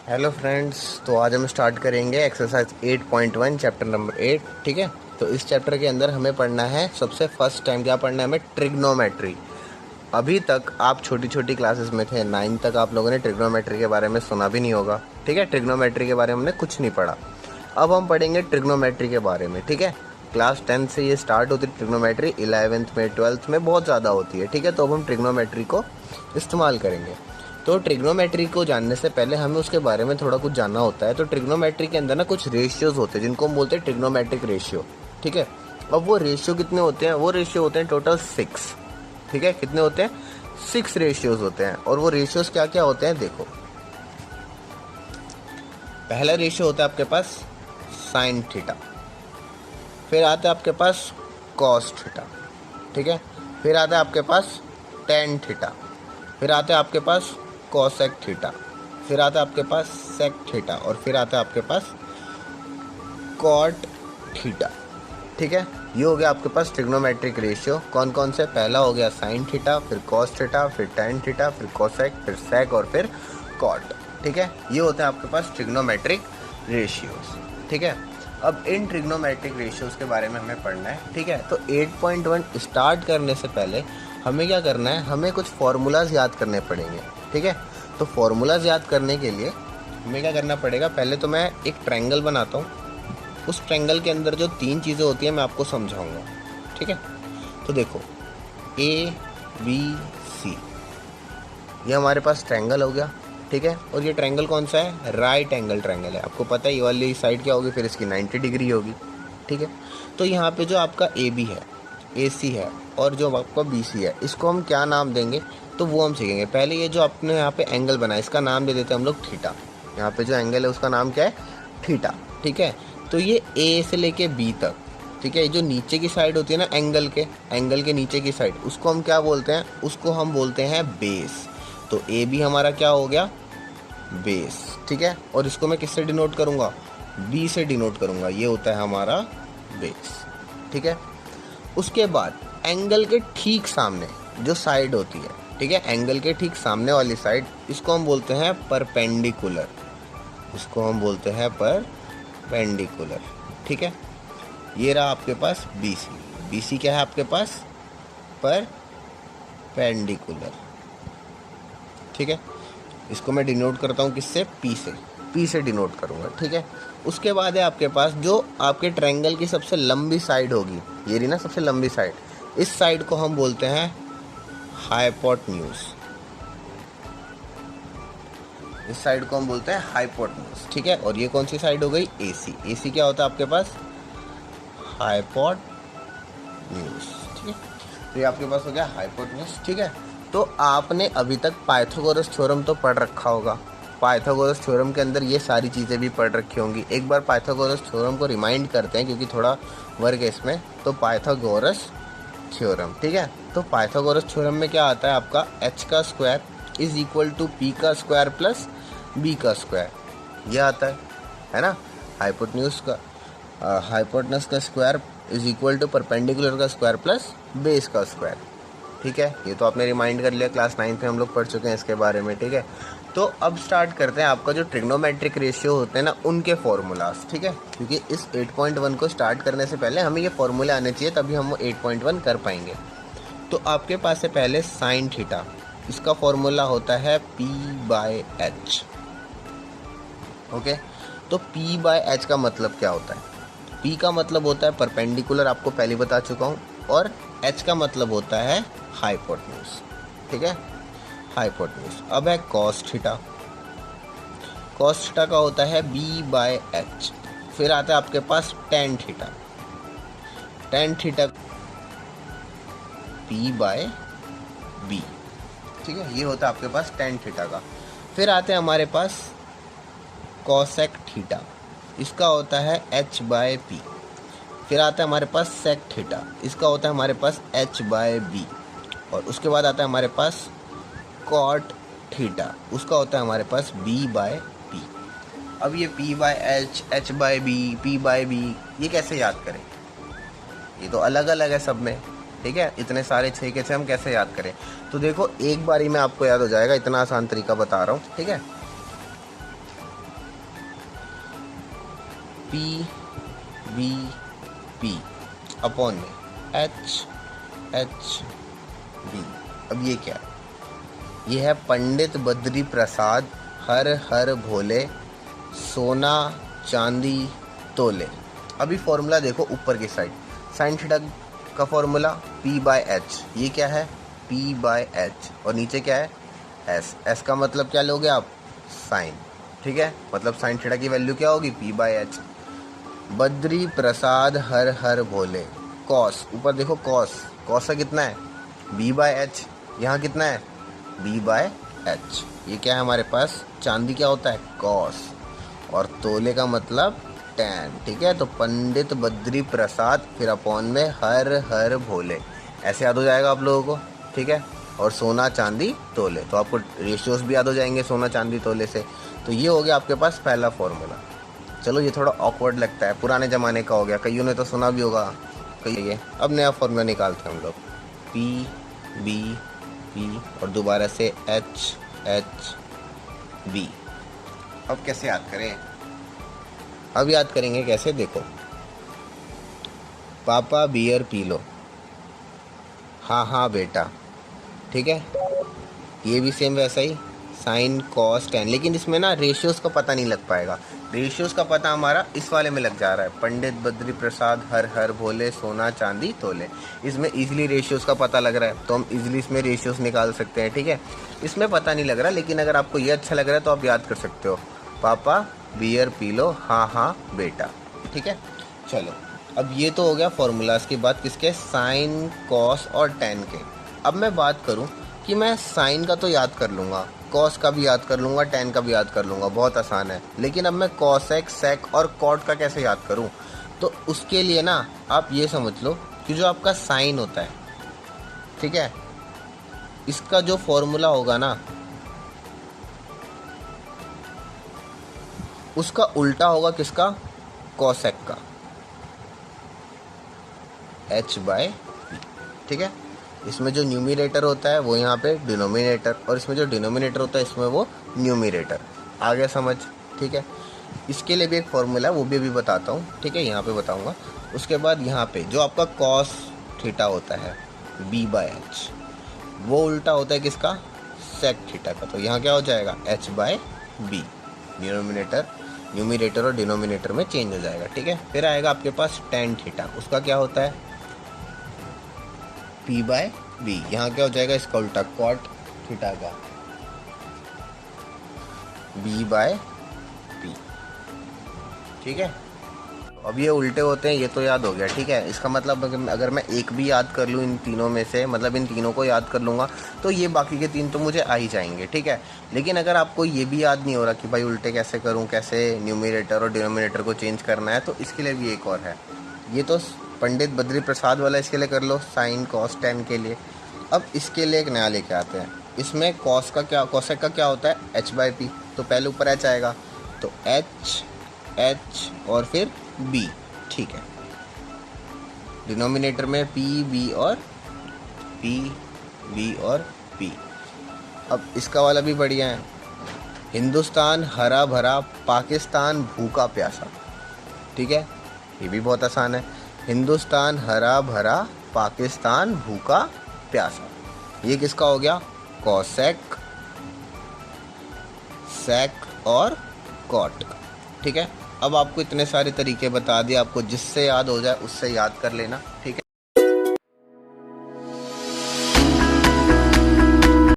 Hello friends, तो आज हम स्टार्ट करेंगे एक्सरसाइज 8.1 चैप्टर नंबर 8। ठीक है, तो इस चैप्टर के अंदर हमें पढ़ना है सबसे फर्स्ट टाइम क्या पढ़ना है हमें ट्रिग्नोमेट्री। अभी तक आप छोटी छोटी क्लासेस में थे, 9 तक आप लोगों ने ट्रिग्नोमेट्री के बारे में सुना भी नहीं होगा। ठीक है, ट्रिग्नोमेट्री के बारे में हमने कुछ नहीं पढ़ा। अब हम पढ़ेंगे ट्रिग्नोमेट्री के बारे में। ठीक है, क्लास 10 से ये स्टार्ट होती है ट्रिग्नोमेट्री, 11th में 12th में बहुत ज़्यादा होती है। ठीक है, तो अब हम ट्रिग्नोमेट्री को इस्तेमाल करेंगे। तो ट्रिग्नोमेट्री को जानने से पहले हमें उसके बारे में थोड़ा कुछ जानना होता है। तो ट्रिग्नोमेट्री के अंदर ना कुछ रेशियोज होते हैं जिनको हम बोलते हैं ट्रिग्नोमेट्रिक रेशियो। ठीक है, अब वो रेशियो कितने होते हैं? वो रेशियो होते हैं टोटल 6। ठीक है, कितने होते हैं? 6 रेशियोज होते हैं। और वो रेशियोज क्या क्या होते हैं देखो। पहला रेशियो होता है आपके पास साइन थीटा, फिर आता है आपके पास कॉस थीटा। ठीक है, फिर आता है आपके पास टेन थीटा, फिर आता है आपके पास कॉसेक थीटा, फिर आता है आपके पास सेक थीटा, और फिर आता है आपके पास कॉट थीटा। ठीक है, ये हो गया आपके पास ट्रिग्नोमेट्रिक रेशियो। कौन कौन से? पहला हो गया साइन थीटा, फिर कॉस थीटा, फिर टेन थीटा, फिर कोसेक, फिर सेक और फिर कॉट। ठीक है, ये होते हैं आपके पास ट्रिग्नोमेट्रिक रेशियोज। ठीक है, अब इन ट्रिग्नोमेट्रिक रेशियोज के बारे में हमें पढ़ना है। ठीक है, तो 8.1 स्टार्ट करने से पहले हमें क्या करना है? हमें कुछ फार्मूलाज याद करने पड़ेंगे। ठीक है, तो फार्मूलाज याद करने के लिए हमें क्या करना पड़ेगा? पहले तो मैं एक ट्रायंगल बनाता हूँ, उस ट्रायंगल के अंदर जो 3 चीज़ें होती हैं मैं आपको समझाऊंगा। ठीक है, तो देखो ABC, ये हमारे पास ट्रायंगल हो गया। ठीक है, और ये ट्रायंगल कौन सा है? राइट एंगल ट्रायंगल है। आपको पता है ये वाली साइड क्या होगी, फिर इसकी 90 डिग्री होगी। ठीक है, तो यहाँ पे जो आपका AB है, AC है, और जो आपका BC है, इसको हम क्या नाम देंगे तो वो हम सीखेंगे। पहले ये जो आपने यहाँ पे एंगल बनाया इसका नाम दे देते हैं हम लोग थीटा। यहाँ पे जो एंगल है उसका नाम क्या है? थीटा। ठीक है, तो ये A से लेके B तक, ठीक है, ये जो नीचे की साइड होती है ना एंगल के नीचे की साइड, उसको हम क्या बोलते हैं? उसको हम बोलते हैं बेस। तो AB हमारा क्या हो गया? बेस। ठीक है, और इसको मैं किससे डिनोट करूँगा? B से डिनोट करूँगा। ये होता है हमारा बेस। ठीक है, उसके बाद एंगल के ठीक सामने जो साइड होती है, ठीक है, एंगल के ठीक सामने वाली साइड, इसको हम बोलते हैं परपेंडिकुलर। इसको हम बोलते हैं परपेंडिकुलर। ठीक है, ये रहा आपके पास BC। BC क्या है आपके पास? परपेंडिकुलर। ठीक है, इसको मैं डिनोट करता हूँ किससे? P से डिनोट करूँगा। ठीक है, उसके बाद है आपके पास जो आपके ट्रायंगल की सबसे लंबी साइड होगी, ये रही ना सबसे लंबी साइड, इस साइड को हम बोलते हैं हाइपोटेन्यूज। इस साइड को हम बोलते हैं हाइपोटेन्यूज। ठीक है, और ये कौन सी साइड हो गई? AC। AC क्या होता है आपके पास? हाइपोटेन्यूज। ठीक है, तो ये आपके पास हो गया हाइपोटेन्यूज। ठीक है, तो आपने अभी तक पाइथागोरस थ्योरम तो पढ़ रखा होगा। पाइथागोरस थ्योरम के अंदर ये सारी चीज़ें भी पढ़ रखी होंगी। एक बार पाइथागोरस थ्योरम को रिमाइंड करते हैं क्योंकि थोड़ा वर्क है इसमें। तो पाइथागोरस थ्योरम, ठीक है, तो पाइथागोरस थ्योरम में क्या आता है आपका? h का square is equal to p का स्क्वायर प्लस b का स्क्वायर, ये आता है ना। हाइपोटेन्यूज का हाइपोटेनस का square is equal to perpendicular का स्क्वायर प्लस बेस का स्क्वायर। ठीक है, ये तो आपने रिमाइंड कर लिया, क्लास 9 में हम लोग पढ़ चुके हैं इसके बारे में। ठीक है, तो अब स्टार्ट करते हैं आपका जो ट्रिग्नोमेट्रिक रेशियो होते हैं ना उनके फॉर्मूलाज। ठीक है, क्योंकि इस 8.1 को स्टार्ट करने से पहले हमें ये फॉर्मूले आने चाहिए, तभी हम 8.1 कर पाएंगे। तो आपके पास है पहले साइन थीटा, इसका फॉर्मूला होता है P/H। ओके, तो P/H का मतलब क्या होता है? P का मतलब होता है परपेंडिकुलर, आपको पहले बता चुका हूँ, और H का मतलब होता है हाइपोटेन्यूज। ठीक है, हाइपोटेन्यूज। अब है कॉस थीटा। कॉस थीटा का होता है B/H। फिर आता है आपके पास ten theta. Ten theta P/B। ठीक है, ये होता है आपके पास टेन थीटा का। फिर आते हैं हमारे पास कॉसेक थीटा, इसका होता है H/P। फिर आता है हमारे पास सेक थीटा, इसका होता है हमारे पास H/B। और उसके बाद आता है हमारे पास कॉट थीटा, उसका होता है हमारे पास B/P। अब ये P/H, H/B, P/B ये कैसे याद करें? ये तो अलग अलग है सब में। ठीक है, इतने सारे 6 के 6 हम कैसे याद करें? तो देखो एक बारी में आपको याद हो जाएगा, इतना आसान तरीका बता रहा हूँ। ठीक है, पी बी पी अपॉन में एच एच बी। अब ये क्या है? ये है पंडित बद्री प्रसाद हर हर भोले सोना चांदी तोले। अभी फॉर्मूला देखो ऊपर की साइड, साइन थीटा का फॉर्मूला P बाय एच, ये क्या है P बाय एच, और नीचे क्या है S। S का मतलब क्या लोगे आप? साइन, ठीक है, मतलब साइन थीटा की वैल्यू क्या होगी? P by H. Badri Prasad her her Bhole cos, ऊपर देखो कॉस, कॉस का कितना है? B बाय एच, यहाँ कितना है? B by H. ये क्या है हमारे पास? चांदी क्या होता है? कॉस, और तोले का मतलब टैन, ठीक है। तो पंडित बद्री प्रसाद फिर अपॉन में हर हर भोले, ऐसे याद हो जाएगा आप लोगों को, ठीक है। और सोना चांदी तोले, तो आपको रेशियोज भी याद हो जाएंगे सोना चांदी तोले से। तो ये हो गया आपके पास पहला फॉर्मूला। चलो ये थोड़ा ऑकवर्ड लगता है, पुराने ज़माने का हो गया, कईयों ने तो सुना भी होगा कई। अब नया फॉर्मूला निकालते हैं हम लोग, पी बी पी और दोबारा से एच एच बी। अब कैसे याद करें? अब याद करेंगे कैसे, देखो, पापा बियर पी लो, हाँ हाँ बेटा, ठीक है। ये भी सेम वैसा ही, साइन कॉस टेन, लेकिन इसमें ना रेशियोज का पता नहीं लग पाएगा। रेशियोज का पता हमारा इस वाले में लग जा रहा है, पंडित बद्री प्रसाद हर हर भोले सोना चांदी तोले। इसमें इजीली रेशियोज का पता लग रहा है, तो हम इजीली इसमें रेशियोज निकाल सकते हैं, ठीक है। इसमें पता नहीं लग रहा, लेकिन अगर आपको ये अच्छा लग रहा है तो आप याद कर सकते हो, पापा बियर पी लो, हाँ हाँ बेटा, ठीक है। चलो अब ये तो हो गया फॉर्मूलाज की बात, किसके? साइन कॉस और टेन के। अब मैं बात करूं कि मैं साइन का तो याद कर लूँगा, कॉस का भी याद कर लूँगा, टेन का भी याद कर लूँगा, बहुत आसान है। लेकिन अब मैं कॉसेक सेक और कॉट का कैसे याद करूँ? तो उसके लिए ना आप ये समझ लो कि जो आपका साइन होता है, ठीक है, इसका जो फॉर्मूला होगा ना उसका उल्टा होगा किसका? कॉसेक का, h बाय पी, ठीक है। इसमें जो न्यूमिनेटर होता है वो यहाँ पे डिनोमिनेटर, और इसमें जो डिनोमिनेटर होता है इसमें वो न्यूमिनेटर। आ गया समझ, ठीक है। इसके लिए भी एक फॉर्मूला है, वो भी अभी बताता हूँ, ठीक है, यहाँ पे बताऊँगा। उसके बाद यहाँ पे जो आपका कॉस थीटा होता है b बाय एच, वो उल्टा होता है किसका? सेक थीटा का। तो यहाँ क्या हो जाएगा? h बाय बी, न्यूमिनेटर और डिनोमिनेटर में चेंज हो जाएगा, ठीक है। फिर आएगा आपके पास टेन थीटा, उसका क्या होता है? P बाय बी, यहाँ क्या हो जाएगा? इसका उल्टा कॉट थीटा का, B बाय पी, ठीक है। अब ये उल्टे होते हैं, ये तो याद हो गया, ठीक है। इसका मतलब अगर मैं एक भी याद कर लूँ इन तीनों में से, मतलब इन तीनों को याद कर लूँगा, तो ये बाकी के तीन तो मुझे आ ही जाएंगे, ठीक है। लेकिन अगर आपको ये भी याद नहीं हो रहा कि भाई उल्टे कैसे करूँ, कैसे न्यूमिनेटर और डिनोमिनेटर को चेंज करना है, तो इसके लिए भी एक और है। ये तो पंडित बद्री प्रसाद वाला इसके लिए कर लो, साइन कॉस टेन के लिए। अब इसके लिए एक नया लेके आते हैं। इसमें कॉस का क्या, कॉसेक का क्या होता है? h by P. तो पहले ऊपर h आएगा, तो h और फिर b, ठीक है। डिनोमिनेटर में p b और p। अब इसका वाला भी बढ़िया है, हिंदुस्तान हरा भरा पाकिस्तान भूखा प्यासा, ठीक है। ये भी बहुत आसान है, हिंदुस्तान हरा भरा पाकिस्तान भूखा प्यासा। ये किसका हो गया? कॉसेक, सेक और कॉट, ठीक है। अब आपको इतने सारे तरीके बता दिए, आपको जिससे याद हो जाए उससे याद कर लेना, ठीक है।